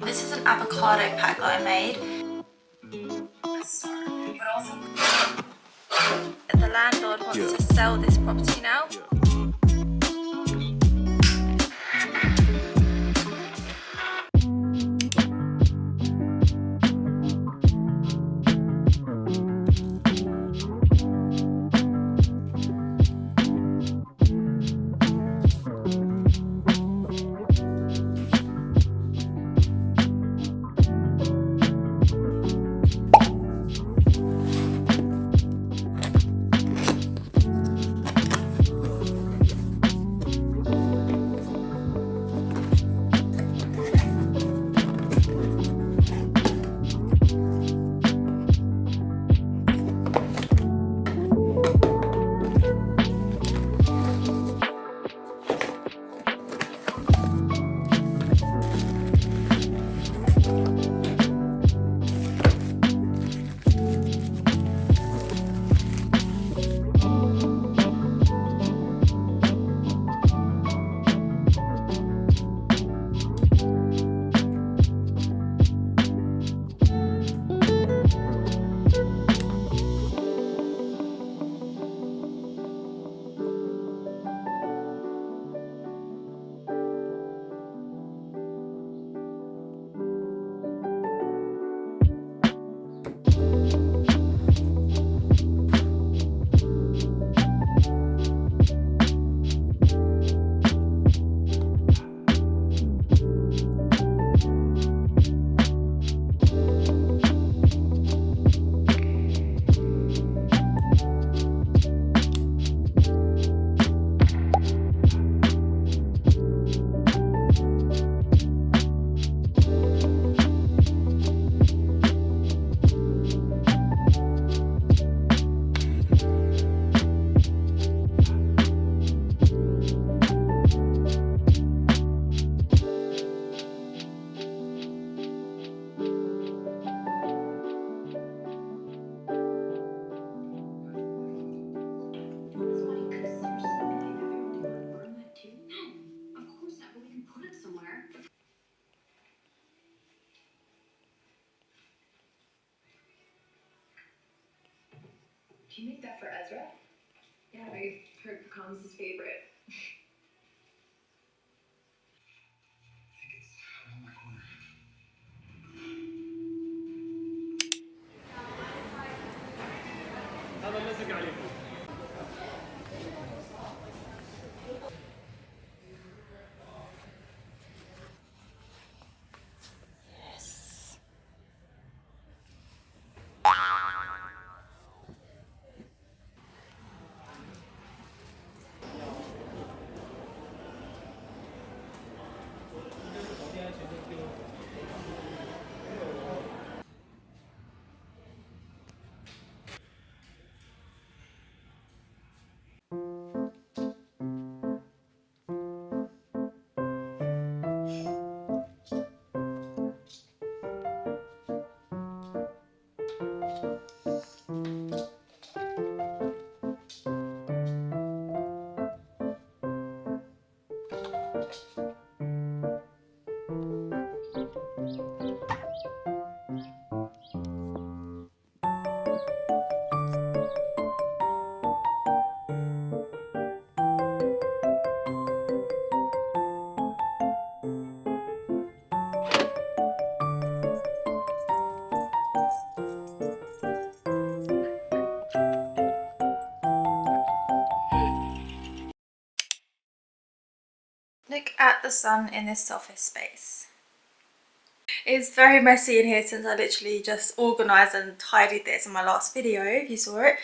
This is an avocado pack that I made. But also, the landlord wants to sell this property now. Do you make that for Ezra? Yeah, I heard pecan's his favorite. I think it's around my corner. Look at the sun in this office space. It's very messy in here since I literally just organised and tidied this in my last video, if you saw it.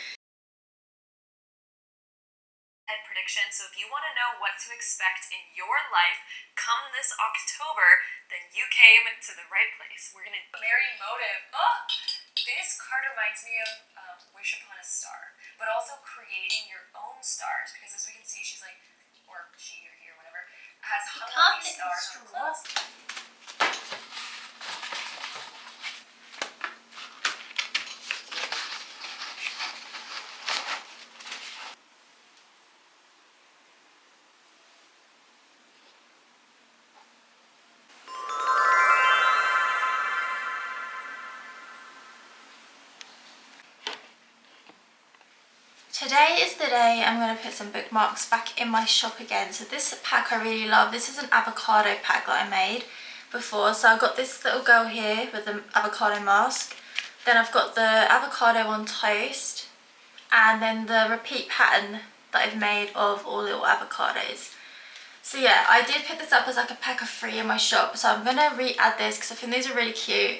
Prediction. So if you want to know what to expect in your life come this October, then you came to the right place. We're gonna marry motive. Oh, this card reminds me of Wish Upon a Star, but also creating your own stars, because as we can see, she's like, or she or he or whatever, has hung up these stars on clothes. Today is the day I'm going to put some bookmarks back in my shop again. So this pack I really love. This is an avocado pack that I made before. So I've got this little girl here with the avocado mask. Then I've got the avocado on toast. And then the repeat pattern that I've made of all little avocados. So yeah, I did pick this up as like a pack of 3 in my shop. So I'm going to re-add this because I think these are really cute.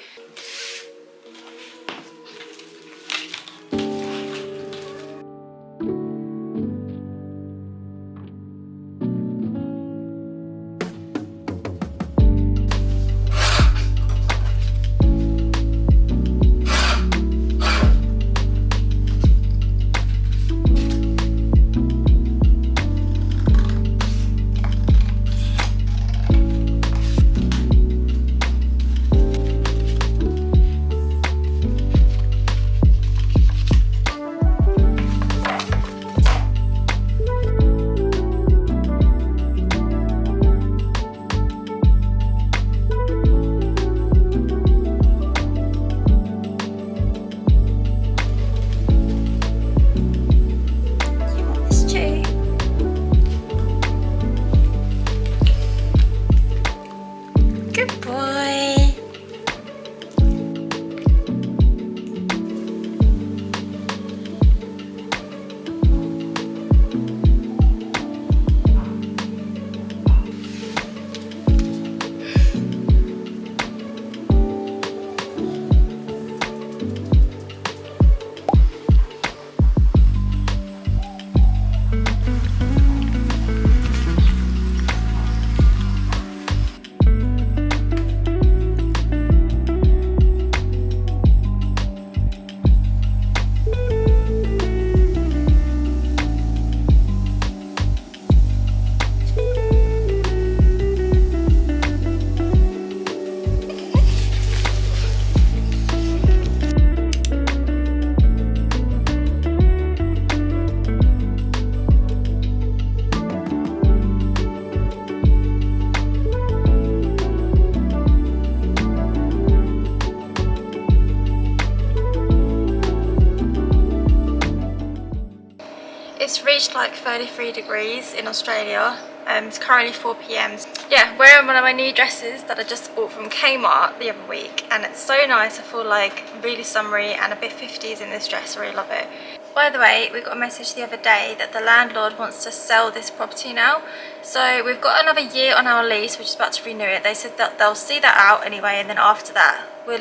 It's reached like 33 degrees in Australia. It's currently 4 p.m. Yeah, wearing one of my new dresses that I just bought from Kmart the other week, and it's so nice. I feel like really summery and a bit 50s in this dress. I really love it. By the way, we got a message the other day that the landlord wants to sell this property now. So we've got another year on our lease, which is about to renew it. They said that they'll see that out anyway, and then after that we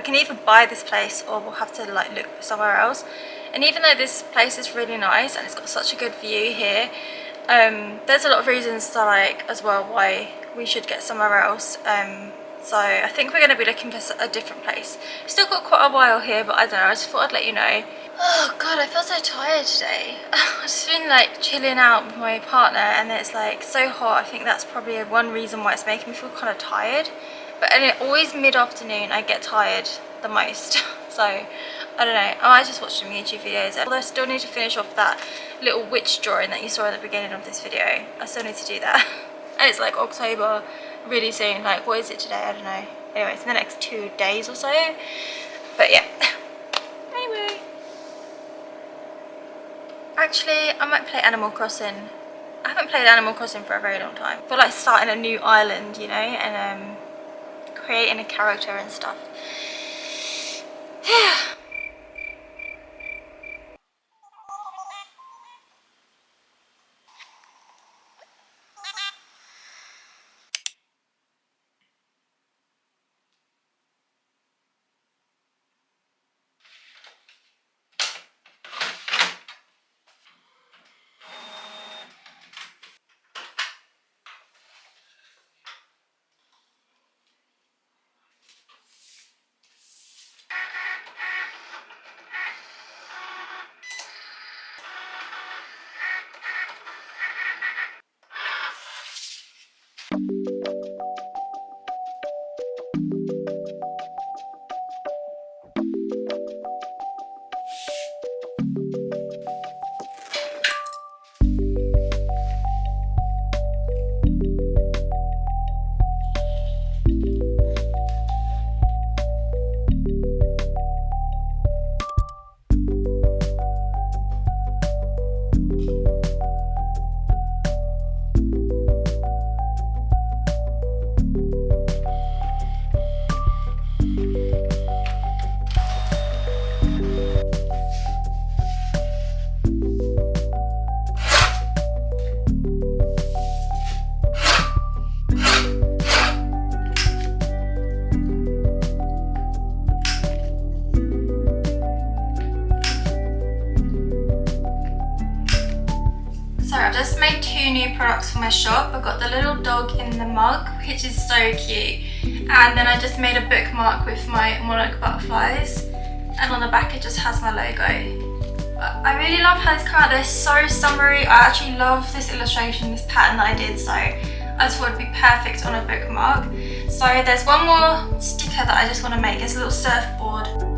can either buy this place or we'll have to like look for somewhere else. And even though this place is really nice and it's got such a good view here, there's a lot of reasons to like as well why we should get somewhere else. So I think we're going to be looking for a different place. Still got quite a while here, but I don't know, I just thought I'd let you know. Oh god, I feel so tired today. I've just been like chilling out with my partner and it's like so hot. I think that's probably one reason why it's making me feel kind of tired. But anyway, always mid-afternoon I get tired the most. So I don't know, I might just watch some YouTube videos. Although I still need to finish off that little witch drawing that you saw at the beginning of this video. I still need to do that. And it's like October really soon. Like what is it today? I don't know. Anyway, it's in the next 2 days or so. But yeah. Anyway. Actually, I might play Animal Crossing. I haven't played Animal Crossing for a very long time. I feel like starting a new island, you know, and creating a character and stuff. Yeah. shop. I got the little dog in the mug, which is so cute. And then I just made a bookmark with my monarch butterflies. And on the back it just has my logo. But I really love how these come out. They're so summery. I actually love this illustration, this pattern that I did. So I just thought it'd be perfect on a bookmark. So there's one more sticker that I just want to make. It's a little surfboard.